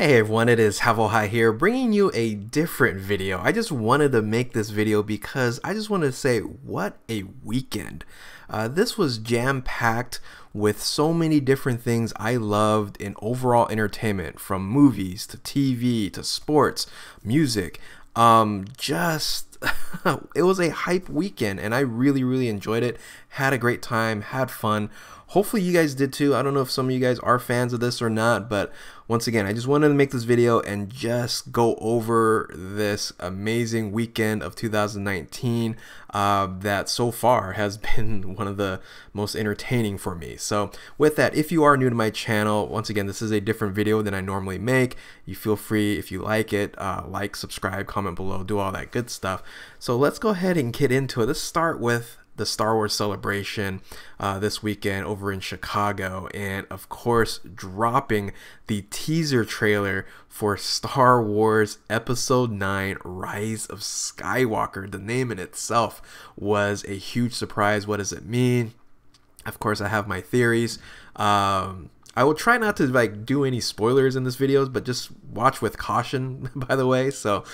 Hey everyone, it is Havohai here, bringing you a different video. I just wanted to make this video because I just wanted to say what a weekend. This was jam-packed with so many different things I loved in overall entertainment, from movies to TV to sports, music. Just it was a hype weekend and I really enjoyed it. Had a great time, had fun. Hopefully you guys did too. I don't know if some of you guys are fans of this or not, but once again, I just wanted to make this video and just go over this amazing weekend of 2019 that so far has been one of the most entertaining for me. So with that, if you are new to my channel, once again, this is a different video than I normally make. You feel free, if you like it, like, subscribe, comment below, do all that good stuff. So let's go ahead and get into it. Let's start with the Star Wars celebration this weekend over in Chicago, and of course dropping the teaser trailer for Star Wars Episode 9 Rise of Skywalker. The name in itself was a huge surprise. What does it mean? Of course I have my theories. I will try not to do any spoilers in this videos, but just watch with caution, by the way. So,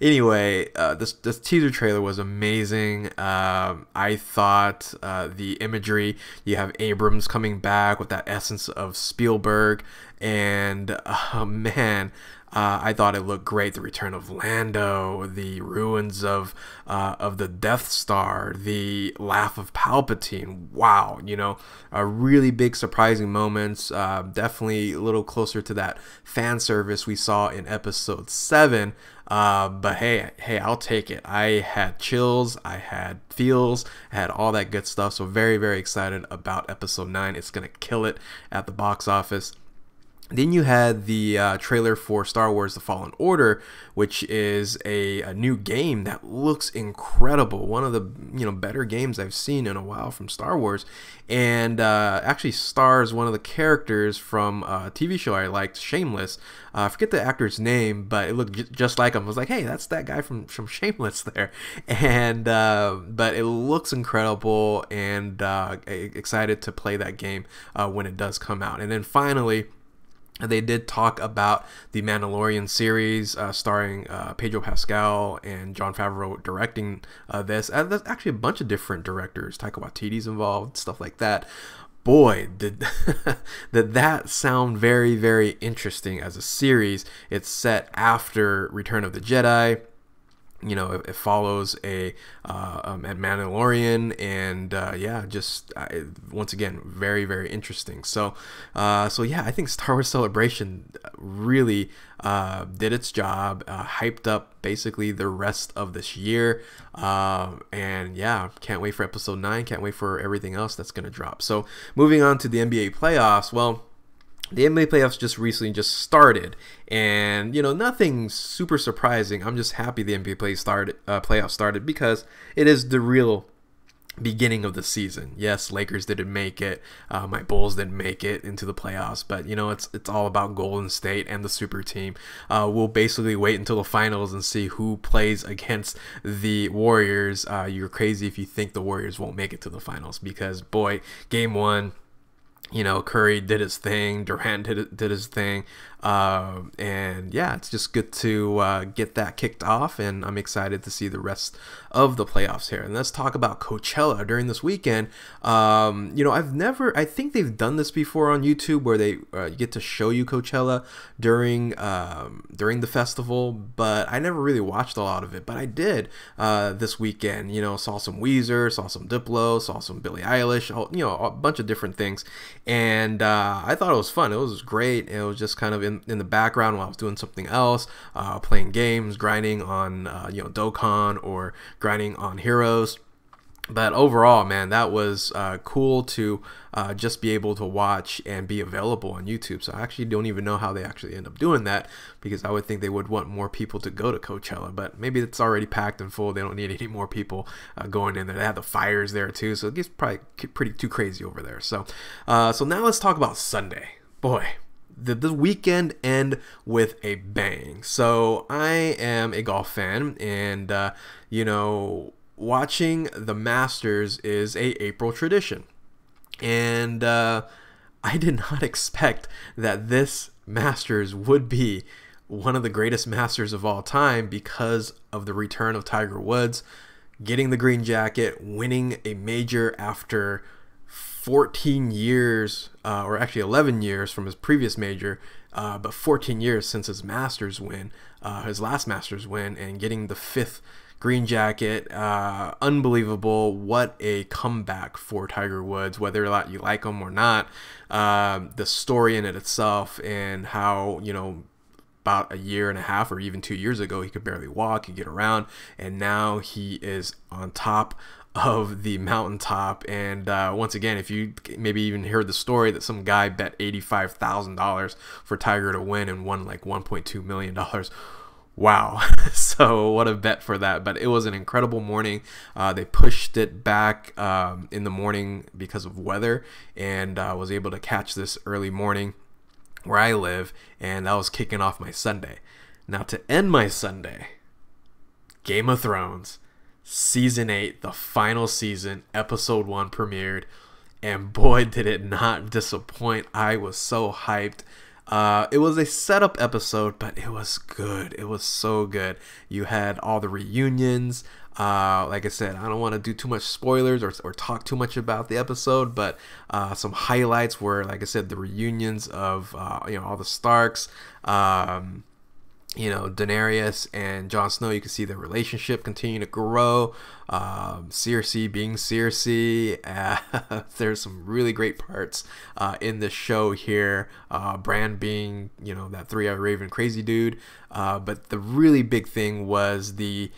anyway, this teaser trailer was amazing. I thought the imagery, you have Abrams coming back with that essence of Spielberg, and man, I thought it looked great. The return of Lando, the ruins of the Death Star, the laugh of Palpatine. Wow, you know, really big surprising moments. Definitely a little closer to that fan service we saw in Episode 7. But hey, I'll take it. I had chills, I had feels, I had all that good stuff. So very excited about Episode 9. It's gonna kill it at the box office. Then you had the trailer for Star Wars The Fallen Order, which is a new game that looks incredible. One of the better games I've seen in a while from Star Wars, and actually stars one of the characters from a TV show I liked, Shameless. I forget the actor's name, but it looked just like him. I was like, hey, that's that guy from Shameless there. And but it looks incredible, and excited to play that game when it does come out. And then finally, they did talk about the Mandalorian series starring Pedro Pascal and Jon Favreau directing this. There's actually a bunch of different directors. Taika Waititi's involved, stuff like that. Boy, did that sound very interesting as a series. It's set after Return of the Jedi. You know, it follows a Mandalorian, and yeah, just once again, very interesting. So yeah, I think Star Wars Celebration really did its job, hyped up basically the rest of this year, and yeah, can't wait for Episode 9. Can't wait for everything else that's gonna drop. So moving on to the NBA playoffs. Well, the NBA playoffs just recently started, and nothing super surprising. I'm just happy the NBA playoffs started because it is the real beginning of the season. Yes, Lakers didn't make it, my Bulls didn't make it into the playoffs, but it's all about Golden State and the super team. We'll basically wait until the finals and see who plays against the Warriors. You're crazy if you think the Warriors won't make it to the finals, because boy, game one, Curry did his thing, Durant did his thing, and yeah, it's just good to get that kicked off, and I'm excited to see the rest of the playoffs here. And let's talk about Coachella during this weekend. I think they've done this before on YouTube, where they get to show you Coachella during the festival, but I never really watched a lot of it. But I did this weekend. Saw some Weezer, saw some Diplo, saw some Billie Eilish, a bunch of different things. And I thought it was fun. It was great. It was just kind of in the background while I was doing something else, playing games, grinding on Dokkan, or grinding on Heroes. But overall, man, that was cool to just be able to watch and be available on YouTube. So I actually don't even know how they actually end up doing that, because I would think they would want more people to go to Coachella, but maybe it's already packed and full. They don't need any more people going in there. They have the fires there too, so it gets probably pretty too crazy over there. So so now let's talk about Sunday. Boy, the weekend end with a bang. So I am a golf fan, and watching the Masters is a April tradition, and I did not expect that this Masters would be one of the greatest Masters of all time because of the return of Tiger Woods, getting the green jacket, winning a major after 14 years, or actually 11 years from his previous major, but 14 years since his Masters win, his last Masters win, and getting the 5th green jacket. Unbelievable. What a comeback for Tiger Woods, whether or not you like him or not. The story in it itself, and how, you know, about a year and a half or even 2 years ago, he could barely walk, he could get around, and now he is on top of the mountaintop. And once again, if you maybe even heard the story that some guy bet $85,000 for Tiger to win and won like $1.2 million. Wow. So what a bet for that. But it was an incredible morning. They pushed it back in the morning because of weather, and was able to catch this early morning where I live, and that was kicking off my Sunday. Now, to end my Sunday, Game of Thrones Season 8, the final season, Episode 1 premiered, and boy, did it not disappoint. I was so hyped. It was a setup episode, but it was good. It was so good. You had all the reunions. Like I said, I don't want to do too much spoilers or talk too much about the episode, but some highlights were, like I said, the reunions of all the Starks. Daenerys and Jon Snow. You can see their relationship continue to grow. Cersei being Cersei. There's some really great parts in this show here. Bran being, that three-eyed raven crazy dude. But the really big thing was the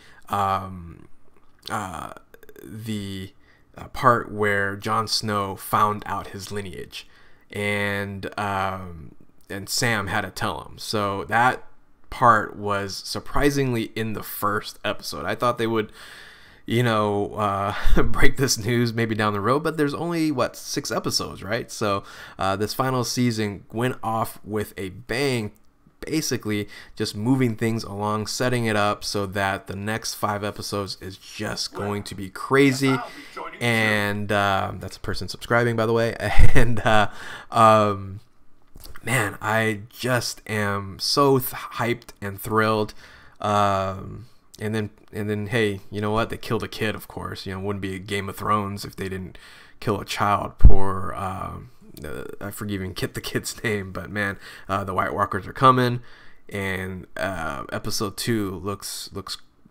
part where Jon Snow found out his lineage, and Sam had to tell him. So that part was surprisingly in the first episode. I thought they would, break this news maybe down the road, but there's only 6 episodes, right? So this final season went off with a bang, basically just moving things along, setting it up so that the next 5 episodes is just going to be crazy. And that's a person subscribing, by the way. And man, I just am so hyped and thrilled. And then, hey, you know what? They killed a kid, of course. It wouldn't be a Game of Thrones if they didn't kill a child. Poor, I forget even the kid's name, but man, the White Walkers are coming, and episode 2 looks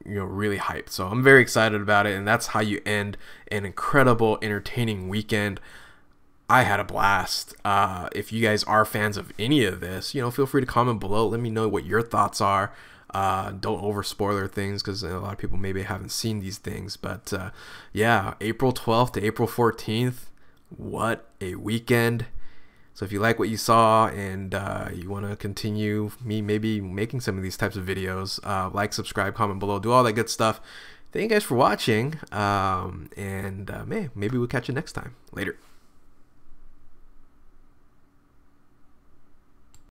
really hyped. So I'm very excited about it, and that's how you end an incredible, entertaining weekend. I had a blast. If you guys are fans of any of this, feel free to comment below. Let me know what your thoughts are. Don't over spoiler things, because a lot of people maybe haven't seen these things. But yeah, April 12th to April 14th. What a weekend. So if you like what you saw, and you want to continue me maybe making some of these types of videos, like, subscribe, comment below, do all that good stuff. Thank you guys for watching. And maybe we'll catch you next time. Later.